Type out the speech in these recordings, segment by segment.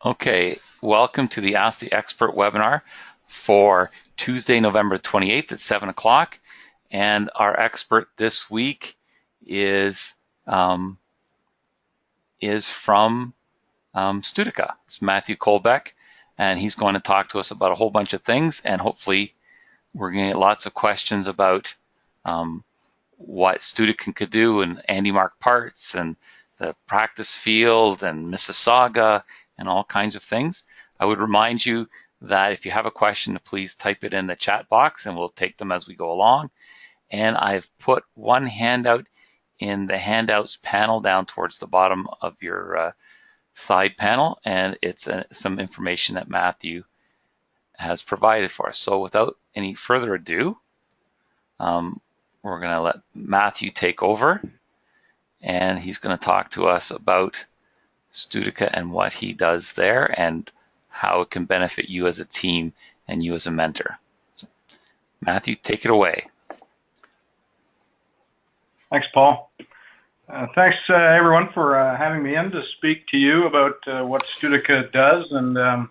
Okay, welcome to the Ask the Expert webinar for Tuesday, November 28th at 7 o'clock. And our expert this week is um, from Studica. It's Matthew Colbeck, and he's going to talk to us about a whole bunch of things, and hopefully we're going to get lots of questions about what Studica could do and Andy Mark parts and the practice field and Mississauga and all kinds of things. I would remind you that if you have a question, please type it in the chat box and we'll take them as we go along. And I've put one handout in the handouts panel down towards the bottom of your side panel, and it's some information that Matthew has provided for us. So without any further ado, we're going to let Matthew take over, and he's going to talk to us about Studica and what he does there and how it can benefit you as a team and you as a mentor. So, Matthew, take it away. Thanks, Paul. Thanks, everyone, for having me in to speak to you about what Studica does and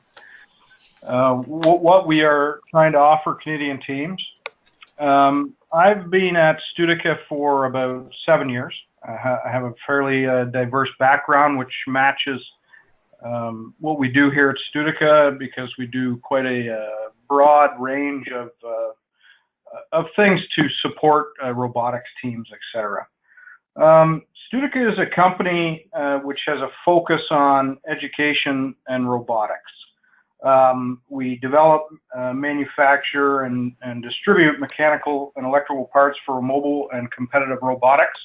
what we are trying to offer Canadian teams. I've been at Studica for about 7 years. I have a fairly diverse background, which matches what we do here at Studica, because we do quite a broad range of things to support robotics teams, etc. Studica is a company which has a focus on education and robotics. We develop, manufacture, and distribute mechanical and electrical parts for mobile and competitive robotics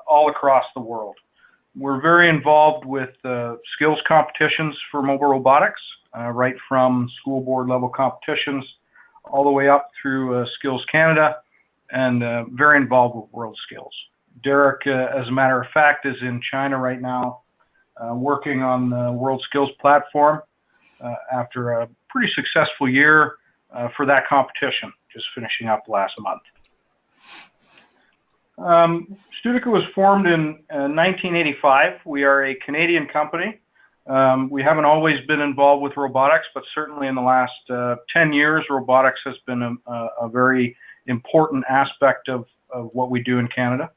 all across the world. We're very involved with skills competitions for mobile robotics, right from school board level competitions all the way up through Skills Canada, and very involved with World Skills. Derek, as a matter of fact, is in China right now working on the World Skills platform after a pretty successful year for that competition, just finishing up last month. Studica was formed in 1985. We are a Canadian company. We haven't always been involved with robotics, but certainly in the last 10 years, robotics has been a very important aspect of what we do in Canada.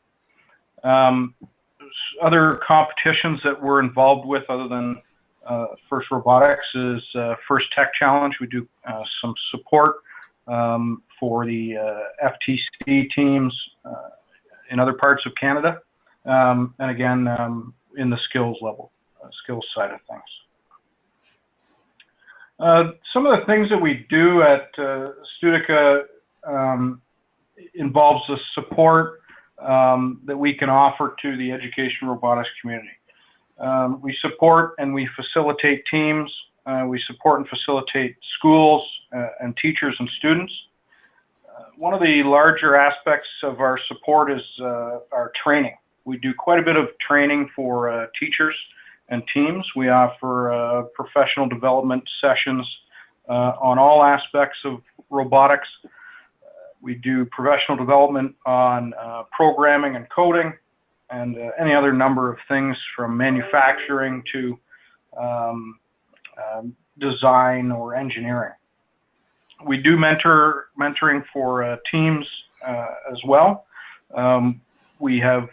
Other competitions that we're involved with, other than First Robotics, is First Tech Challenge. We do some support for the FTC teams in other parts of Canada, and again in the skills side of things. Some of the things that we do at Studica involves the support that we can offer to the education robotics community. We support and we facilitate teams. We support and facilitate schools and teachers and students. One of the larger aspects of our support is our training. We do quite a bit of training for teachers and teams. We offer professional development sessions on all aspects of robotics. We do professional development on programming and coding, and any other number of things from manufacturing to design or engineering. We do mentoring for teams as well. We have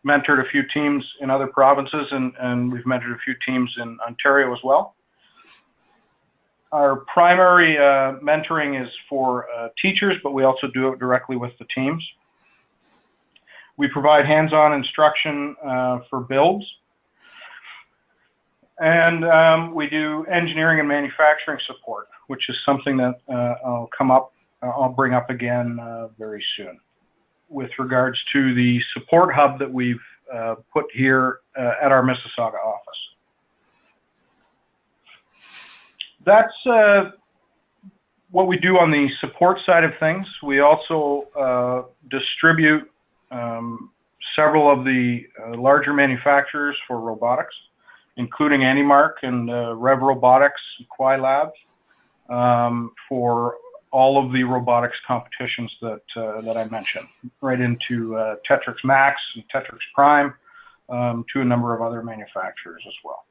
mentored a few teams in other provinces, and we've mentored a few teams in Ontario as well. Our primary mentoring is for teachers, but we also do it directly with the teams. We provide hands-on instruction for builds, and we do engineering and manufacturing support, which is something that I'll bring up again very soon, with regards to the support hub that we've put here at our Mississauga office. That's what we do on the support side of things. We also distribute several of the larger manufacturers for robotics, including AndyMark and Rev Robotics, Quai Labs, for all of the robotics competitions that I mentioned, right into Tetrix Max and Tetrix Prime, to a number of other manufacturers as well.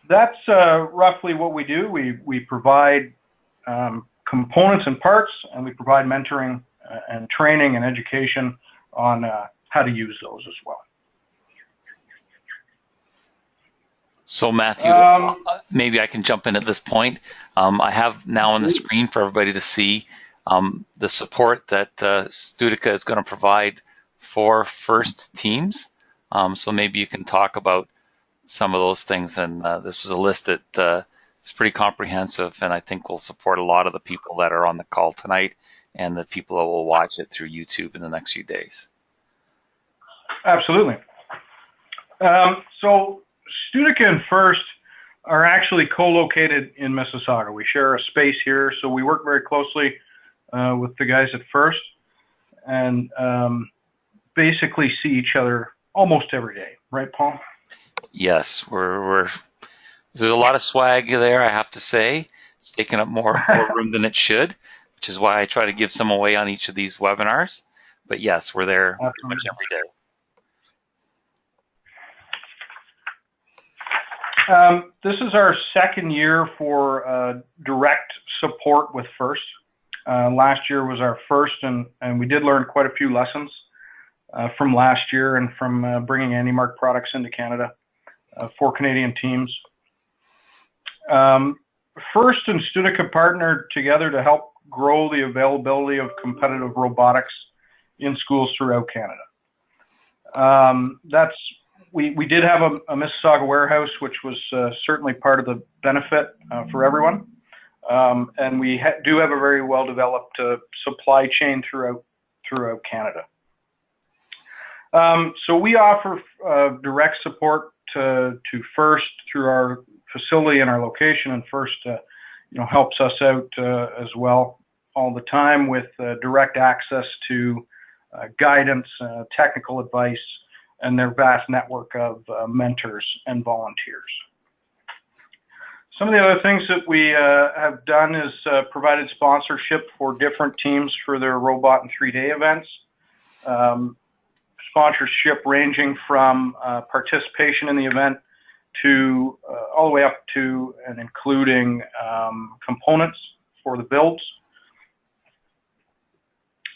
That's roughly what we do. We provide components and parts, and we provide mentoring and training and education on how to use those as well. So Matthew, maybe I can jump in at this point. I have now on the screen for everybody to see the support that Studica is going to provide for first teams. So maybe you can talk about some of those things. And this was a list that is pretty comprehensive, and I think will support a lot of the people that are on the call tonight and the people that will watch it through YouTube in the next few days. Absolutely. So Studica and First are actually co-located in Mississauga. We share a space here, so we work very closely with the guys at First, and basically see each other almost every day. Right, Paul? Yes, there's a lot of swag there, I have to say. It's taking up more room than it should, which is why I try to give some away on each of these webinars. But yes, we're there pretty much every day. This is our second year for direct support with First. Last year was our first, and we did learn quite a few lessons from last year and from bringing Andy-Mark products into Canada for Canadian teams. First and Studica partnered together to help grow the availability of competitive robotics in schools throughout Canada. We did have a Mississauga warehouse, which was certainly part of the benefit for everyone. And we do have a very well-developed supply chain throughout Canada. So we offer direct support to First through our facility and our location, and First helps us out as well all the time with direct access to guidance, technical advice, and their vast network of mentors and volunteers. Some of the other things that we have done is provided sponsorship for different teams for their robot and 3-day events. Sponsorship ranging from participation in the event to all the way up to and including components for the builds.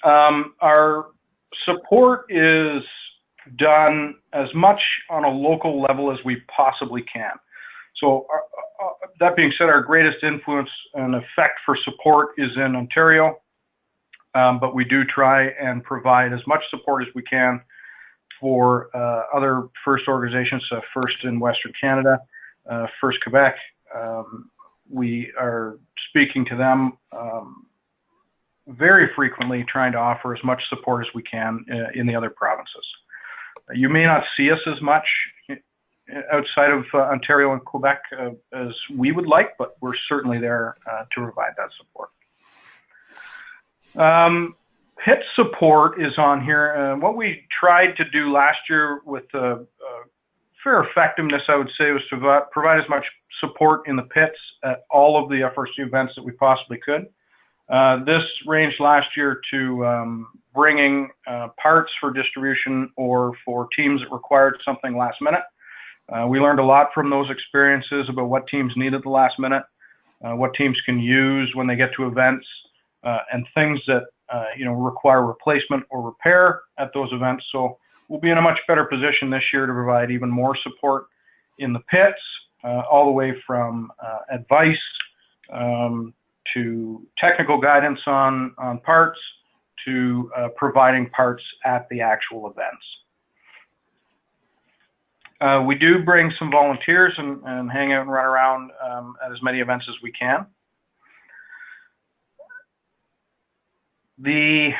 Our support is done as much on a local level as we possibly can. So that being said, our greatest influence and effect for support is in Ontario, but we do try and provide as much support as we can for other First organizations, First in Western Canada, First Quebec. We are speaking to them very frequently, trying to offer as much support as we can in the other provinces. You may not see us as much outside of Ontario and Quebec as we would like, but we're certainly there to provide that support. PIT support is on here. What we tried to do last year with fair effectiveness, I would say, was to provide as much support in the pits at all of the FRC events that we possibly could. This ranged last year to bringing parts for distribution or for teams that required something last minute. We learned a lot from those experiences about what teams need at the last minute, what teams can use when they get to events, and things that require replacement or repair at those events. So we'll be in a much better position this year to provide even more support in the pits, all the way from advice to technical guidance on parts to providing parts at the actual events. We do bring some volunteers and hang out and run around at as many events as we can. The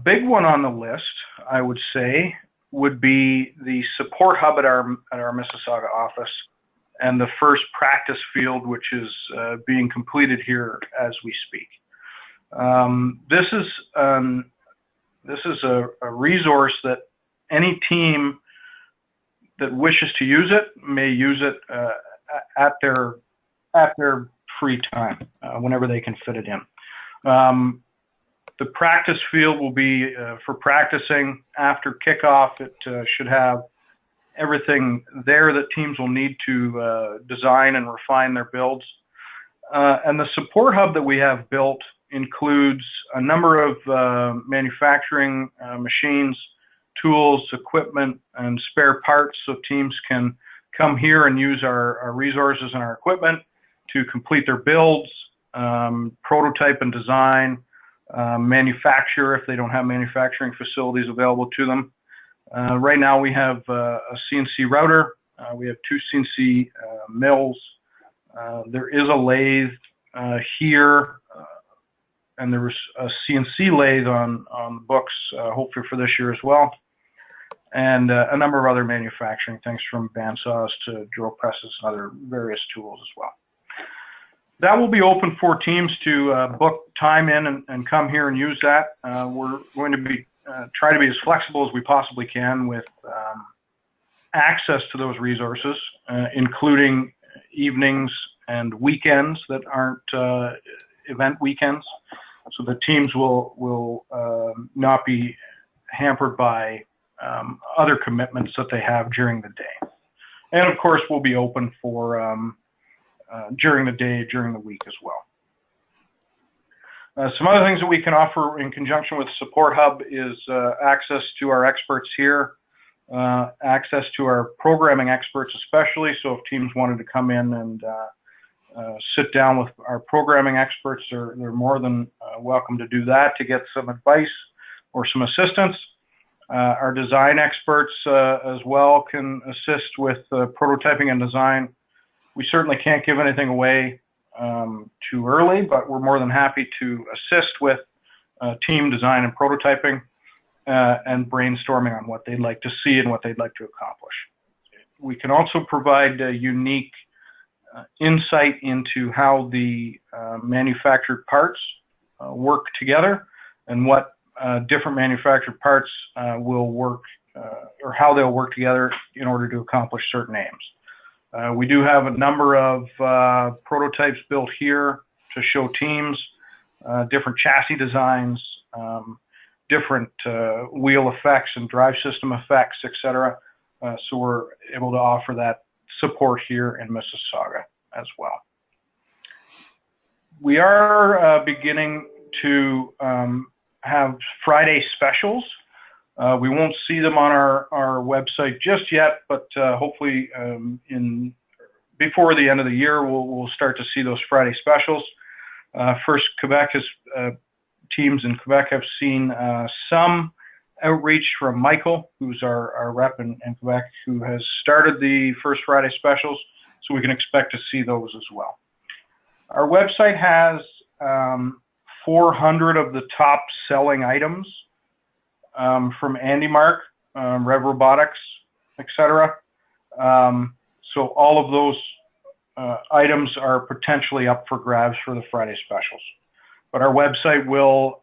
big one on the list, I would say, would be the support hub at our Mississauga office and the first practice field, which is being completed here as we speak. This is a resource that any team that wishes to use it may use it at their free time, whenever they can fit it in. The practice field will be for practicing after kickoff. It should have everything there that teams will need to design and refine their builds. And the support hub that we have built includes a number of manufacturing machines, tools, equipment, and spare parts, so teams can come here and use our resources and our equipment to complete their builds, prototype and design, manufacture if they don't have manufacturing facilities available to them. Right now we have a CNC router, we have 2 CNC mills, there is a lathe here, and there was a CNC lathe on the books, hopefully for this year as well, and a number of other manufacturing things, from bandsaws to drill presses and other various tools as well. That will be open for teams to book time in and come here and use that. We're going to be try to be as flexible as we possibly can with access to those resources, including evenings and weekends that aren't event weekends, so the teams will not be hampered by other commitments that they have during the day. And of course, we'll be open for during the day, during the week as well. Some other things that we can offer in conjunction with the Support Hub is access to our experts here, access to our programming experts especially, so if teams wanted to come in and sit down with our programming experts, they're more than welcome to do that to get some advice or some assistance. Our design experts as well can assist with prototyping and design. We certainly can't give anything away too early, but we're more than happy to assist with team design and prototyping and brainstorming on what they'd like to see and what they'd like to accomplish. We can also provide unique insight into how the manufactured parts work together and what different manufactured parts will work or how they'll work together in order to accomplish certain aims. We do have a number of prototypes built here to show teams different chassis designs, different wheel effects and drive system effects, etc. So we're able to offer that support here in Mississauga as well. We are beginning to have Friday specials. We won't see them on our website just yet, but hopefully before the end of the year, we'll start to see those Friday specials. First, Quebec teams in Quebec have seen some outreach from Michael, who's our rep in Quebec, who has started the first Friday specials, so we can expect to see those as well. Our website has 400 of the top selling items from Andy Mark, Rev Robotics, etc. So all of those items are potentially up for grabs for the Friday specials. But our website will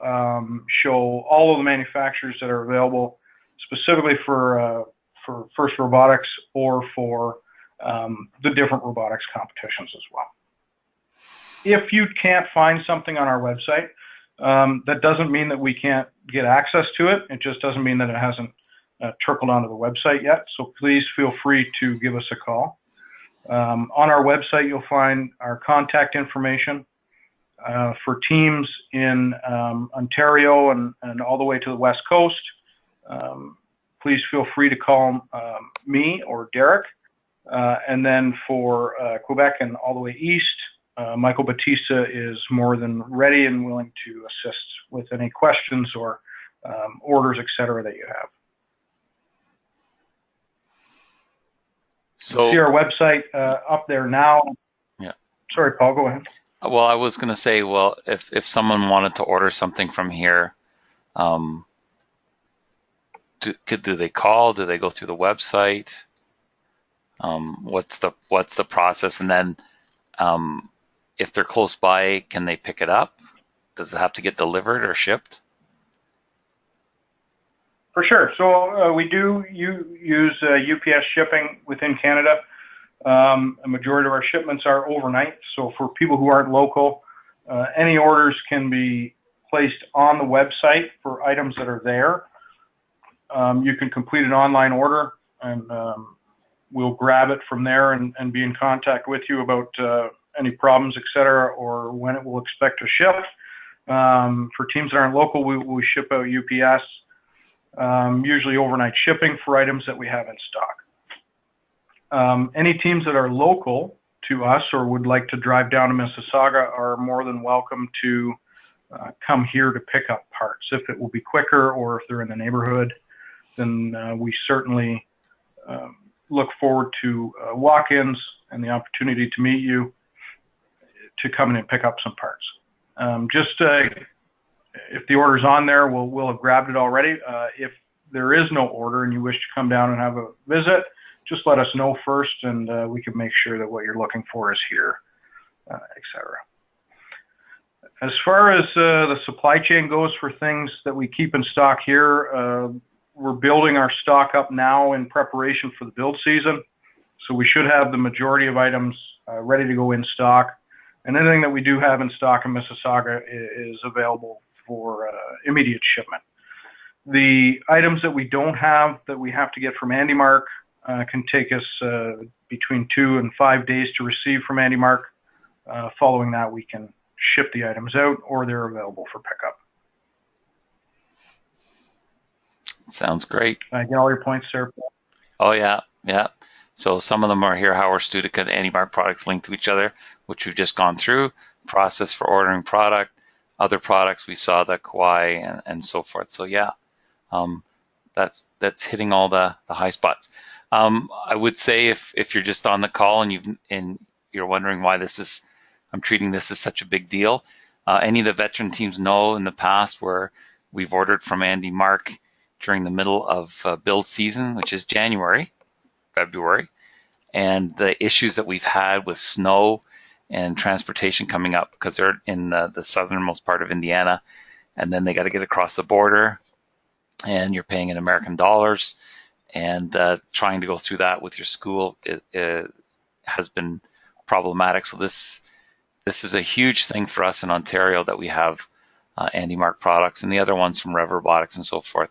show all of the manufacturers that are available specifically for FIRST Robotics or for the different robotics competitions as well. If you can't find something on our website, that doesn't mean that we can't get access to it. It just doesn't mean that it hasn't trickled onto the website yet. So please feel free to give us a call. On our website, you'll find our contact information for teams in Ontario and all the way to the West Coast. Please feel free to call me or Derek. And then for Quebec and all the way east, Michael Batista is more than ready and willing to assist with any questions or orders, etc. that you have. So see our website up there now. Yeah. Sorry, Paul, go ahead. Well, I was going to say, well, if someone wanted to order something from here, do they call? Do they go through the website? What's the process? And then if they're close by, can they pick it up? Does it have to get delivered or shipped? For sure. So we do use UPS shipping within Canada. A majority of our shipments are overnight. So for people who aren't local, any orders can be placed on the website for items that are there. You can complete an online order and we'll grab it from there and be in contact with you about any problems, etc., or when it will expect to ship. For teams that aren't local, we ship out UPS, usually overnight shipping for items that we have in stock. Any teams that are local to us or would like to drive down to Mississauga are more than welcome to come here to pick up parts. If it will be quicker or if they're in the neighborhood, then we certainly look forward to walk-ins and the opportunity to meet you to come in and pick up some parts. If the order's on there, we'll have grabbed it already. If there is no order and you wish to come down and have a visit, just let us know first, and we can make sure that what you're looking for is here, etc. As far as the supply chain goes for things that we keep in stock here, we're building our stock up now in preparation for the build season. So we should have the majority of items ready to go in stock. And anything that we do have in stock in Mississauga is available for immediate shipment. The items that we don't have that we have to get from Andy Mark can take us between 2 and 5 days to receive from Andy Mark. Following that, we can ship the items out or they're available for pickup. Sounds great. I get all your points there, Paul? Oh, yeah, yeah. So some of them are here, how are Studica and Andy Mark products linked to each other, which we've just gone through, process for ordering product, other products, we saw the Kauai and so forth. So yeah, that's hitting all the high spots. I would say if you're just on the call and you're wondering why I'm treating this as such a big deal, any of the veteran teams know in the past where we've ordered from Andy Mark during the middle of build season, which is January, February, and the issues that we've had with snow and transportation coming up because they're in the southernmost part of Indiana, and then they got to get across the border, and you're paying in American dollars, and trying to go through that with your school it has been problematic. So this is a huge thing for us in Ontario that we have Andy Mark products and the other ones from Rev Robotics and so forth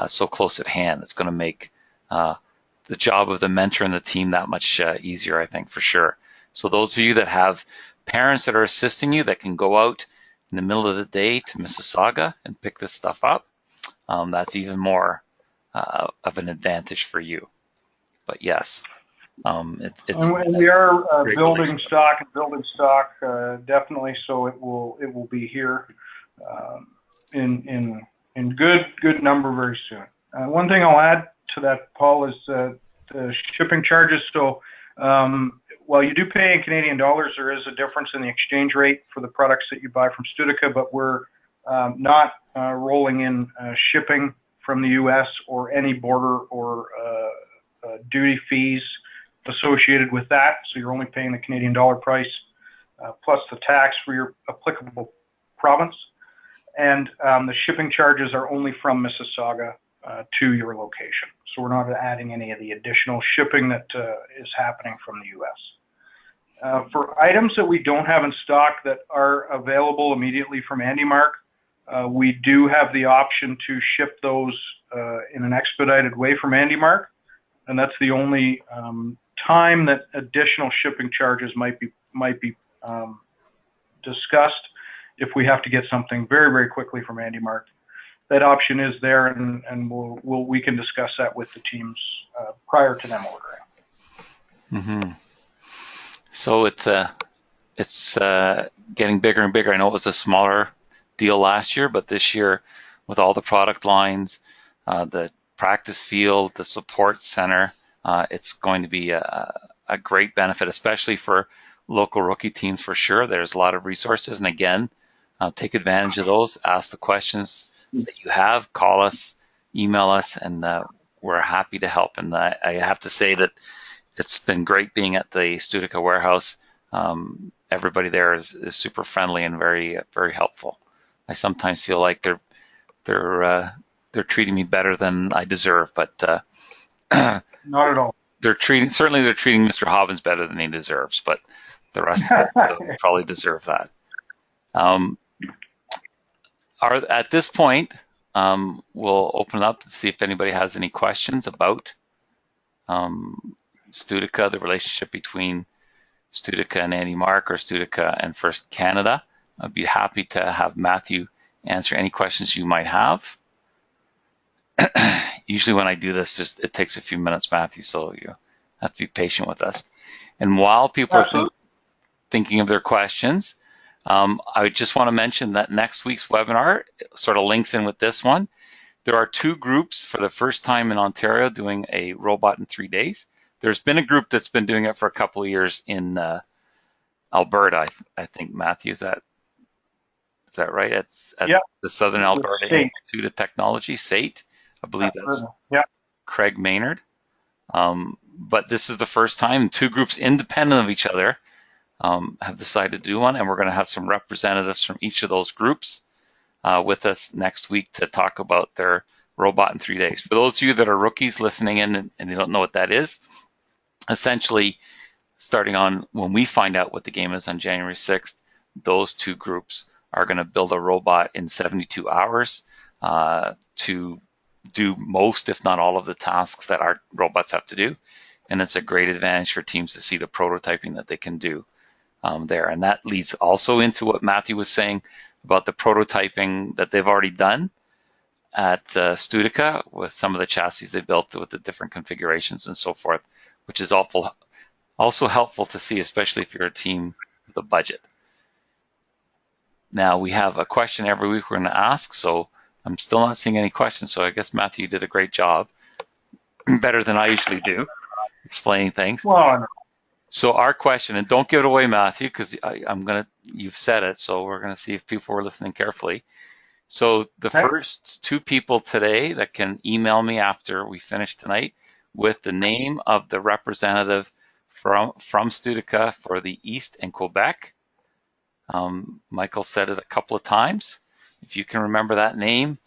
so close at hand. It's going to make the job of the mentor and the team that much easier, I think, for sure. So those of you that have parents that are assisting you that can go out in the middle of the day to Mississauga and pick this stuff up, that's even more of an advantage for you. But yes, it's and we are building stock definitely. So it will be here in good number very soon. One thing I'll add to that, Paul, is the shipping charges. So while you do pay in Canadian dollars, there is a difference in the exchange rate for the products that you buy from Studica, but we're not rolling in shipping from the U.S. or any border or duty fees associated with that. So you're only paying the Canadian dollar price plus the tax for your applicable province. And the shipping charges are only from Mississauga to your location. So we're not adding any of the additional shipping that is happening from the U.S. For items that we don't have in stock that are available immediately from Andy Mark, we do have the option to ship those in an expedited way from Andy Mark, and that's the only time that additional shipping charges might be discussed if we have to get something very, very quickly from Andy Mark. That option is there, and we can discuss that with the teams prior to them ordering. Mm-hmm. So it's getting bigger and bigger. I know it was a smaller deal last year, but this year, with all the product lines, the practice field, the support center, it's going to be a great benefit, especially for local rookie teams for sure. There's a lot of resources, and again, take advantage of those. Ask the questions that you have. Call us, email us, and we're happy to help. And I have to say that it's been great being at the Studica warehouse. Everybody there is super friendly and very, very helpful. I sometimes feel like they're treating me better than I deserve, but not at all. They're treating Mr. Hobbins better than he deserves, but the rest of it probably deserve that. At this point, we'll open it up to see if anybody has any questions about Studica, the relationship between Studica and Andy Mark, or Studica and First Canada. I'd be happy to have Matthew answer any questions you might have. Usually when I do this, it takes a few minutes, Matthew, so you have to be patient with us. And while people are thinking of their questions, I just want to mention that next week's webinar sort of links in with this one. There are 2 groups for the first time in Ontario doing a robot in 3 days. There's been a group that's been doing it for a couple of years in Alberta, I think, Matthew, is that right? It's at the Southern Alberta Institute of Technology, SAIT. I believe that's Craig Maynard. But this is the first time 2 groups independent of each other have decided to do one, and we're going to have some representatives from each of those groups with us next week to talk about their robot in 3 days. For those of you that are rookies listening in and you don't know what that is, essentially, starting on when we find out what the game is on January 6th, those 2 groups are going to build a robot in 72 hours to do most, if not all, of the tasks that our robots have to do. And it's a great advantage for teams to see the prototyping that they can do there. And that leads also into what Matthew was saying about the prototyping that they've already done at Studica with some of the chassis they built with the different configurations and so forth, which is also helpful to see, especially if you're a team with a budget. Now, we have a question every week we're going to ask, so I'm still not seeing any questions, so I guess Matthew did a great job, better than I usually do, explaining things. Well, so our question, and don't give it away, Matthew, because you've said it, so we're going to see if people were listening carefully. So the first 2 people today that can email me after we finish tonight with the name of the representative from Studica for the East and Quebec. Michael said it a couple of times. If you can remember that name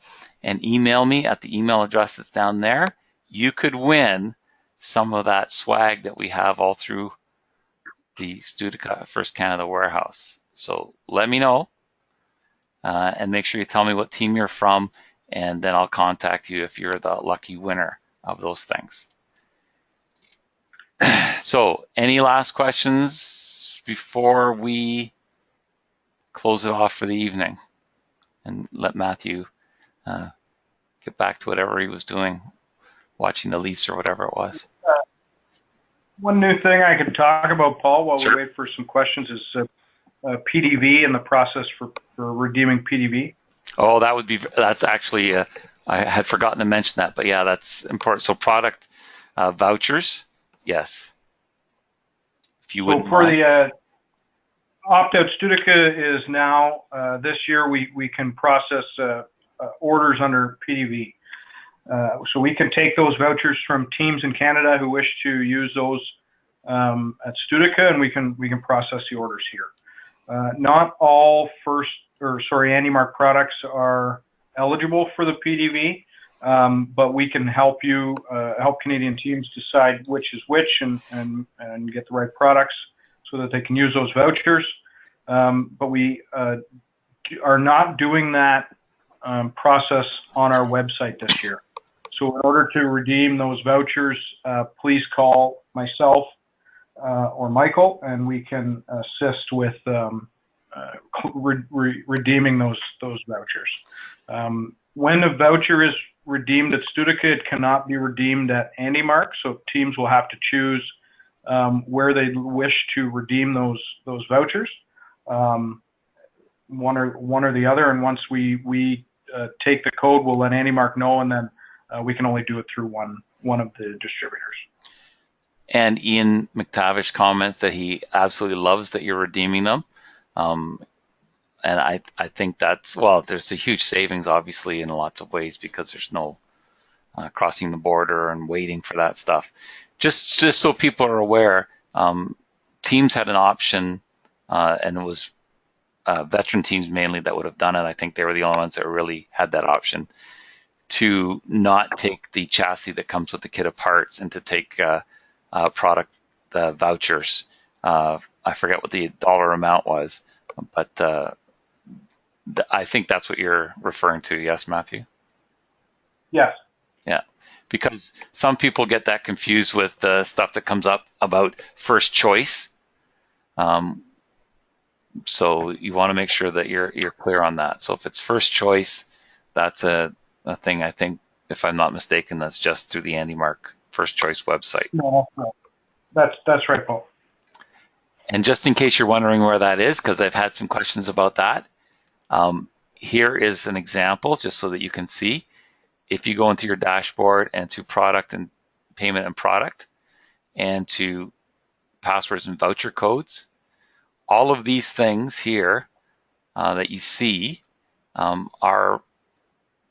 and email me at the email address that's down there, you could win some of that swag that we have all through the Studica First Canada warehouse. So let me know and make sure you tell me what team you're from, and then I'll contact you if you're the lucky winner of those things. So any last questions before we close it off for the evening and let Matthew get back to whatever he was doing, watching the Leafs or whatever it was? One new thing I could talk about, Paul, while we wait for some questions is PDV and the process for redeeming PDV. Oh, that's actually, I had forgotten to mention that, but yeah, that's important. So product vouchers, yes. If you wouldn't for mind. the opt-out, Studica is now, this year, we can process orders under PDV. So we can take those vouchers from teams in Canada who wish to use those at Studica, and we can process the orders here. Not all Andy Mark products are eligible for the PDV, but we can help Canadian teams decide which is which and get the right products so that they can use those vouchers. But we are not doing that process on our website this year. So in order to redeem those vouchers, please call myself or Michael, and we can assist with redeeming those vouchers. When a voucher is redeemed at Studica, it cannot be redeemed at Andy Mark, so teams will have to choose where they wish to redeem those vouchers, one or the other. And once we take the code, we'll let Andy Mark know, and then we can only do it through one of the distributors. And Ian McTavish comments that he absolutely loves that you're redeeming them. And I think there's a huge savings, obviously, in lots of ways, because there's no crossing the border and waiting for that stuff. Just so people are aware, teams had an option, and it was veteran teams mainly that would have done it. I think they were the only ones that really had that option to not take the chassis that comes with the kit of parts and to take product vouchers. I forget what the dollar amount was, but I think that's what you're referring to. Yes, Matthew? Yes. Yeah, because some people get that confused with the stuff that comes up about first choice. So you want to make sure that you're clear on that. So if it's first choice, that's a thing, I think, if I'm not mistaken, that's just through the Andy Mark First Choice website. No, that's right, Paul. And just in case you're wondering where that is, because I've had some questions about that, here is an example just so that you can see. If you go into your dashboard and to product and payment and product and to passwords and voucher codes, all of these things here that you see are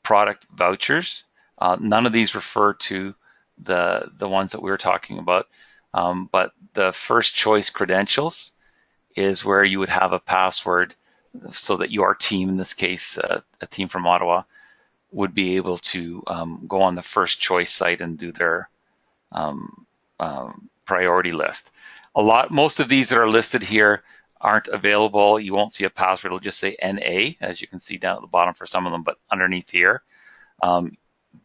product vouchers. None of these refer to the ones that we were talking about, but the first choice credentials is where you would have a password so that your team, in this case, a team from Ottawa, would be able to go on the first choice site and do their priority list. Most of these that are listed here aren't available. You won't see a password. It'll just say NA, as you can see down at the bottom for some of them, but underneath here,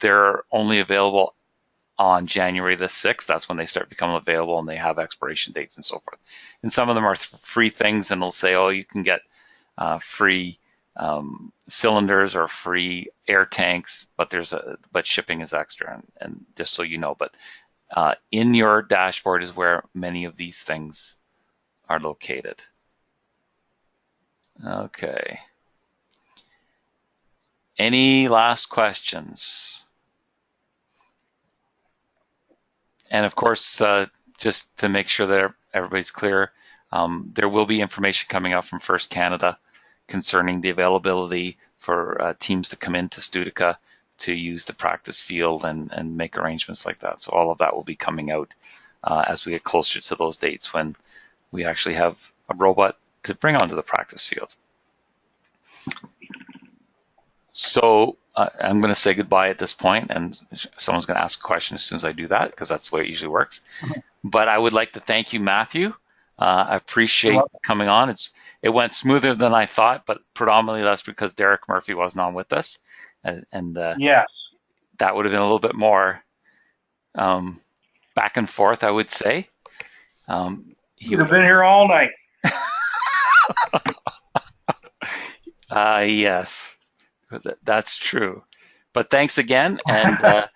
they're only available on January the 6th. That's when they start becoming available, and they have expiration dates and so forth. And some of them are free things, and they'll say, oh, you can get free cylinders or free air tanks, but shipping is extra, and just so you know. But in your dashboard is where many of these things are located. Okay. Any last questions? And of course, just to make sure that everybody's clear, there will be information coming out from First Canada concerning the availability for teams to come into Studica to use the practice field and make arrangements like that. So all of that will be coming out as we get closer to those dates when we actually have a robot to bring onto the practice field. So I'm going to say goodbye at this point, and someone's going to ask a question as soon as I do that, because that's the way it usually works. But I would like to thank you, Matthew. I appreciate coming on. It went smoother than I thought, but predominantly that's because Derek Murphy wasn't on with us, and Yes, that would have been a little bit more back and forth, I would say. he would have been here all night. Yes. That's true. But thanks again. And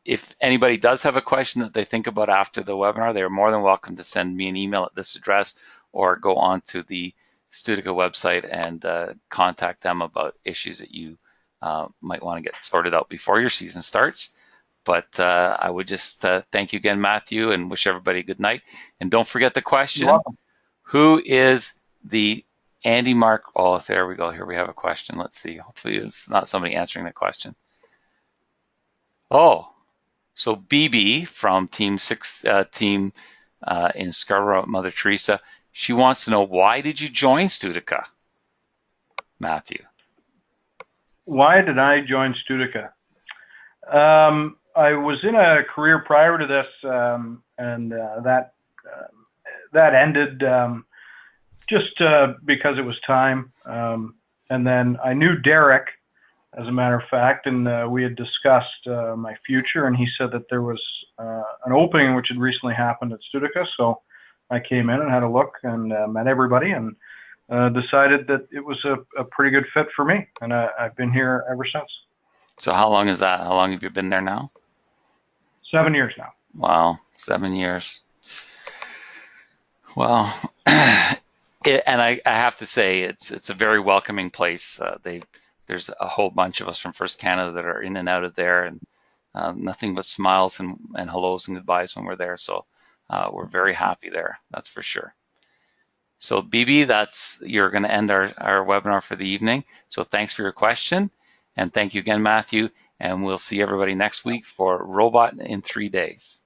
if anybody does have a question that they think about after the webinar, they're more than welcome to send me an email at this address or go on to the Studica website and contact them about issues that you might want to get sorted out before your season starts. But I would just thank you again, Matthew, and wish everybody a good night. And don't forget the question, who is the Andy Mark? Oh, there we go. Here we have a question. Let's see. Hopefully it's not somebody answering the question. Oh, so BB from Team in Scarborough, Mother Teresa, she wants to know, why did you join Studica, Matthew? Why did I join Studica? I was in a career prior to this, and that ended just because it was time. And then I knew Derek, as a matter of fact, and we had discussed my future, and he said that there was an opening which had recently happened at Studica. So I came in and had a look and met everybody, and decided that it was a pretty good fit for me, and I've been here ever since. So how long is that? How long have you been there now? 7 years now. Wow, 7 years. Well, and I have to say, it's a very welcoming place. There's a whole bunch of us from First Canada that are in and out of there, and nothing but smiles and hellos and goodbyes when we're there. So we're very happy there, that's for sure. So BB, you're going to end our webinar for the evening. So thanks for your question, and thank you again, Matthew. And we'll see everybody next week for Robot in 3 days.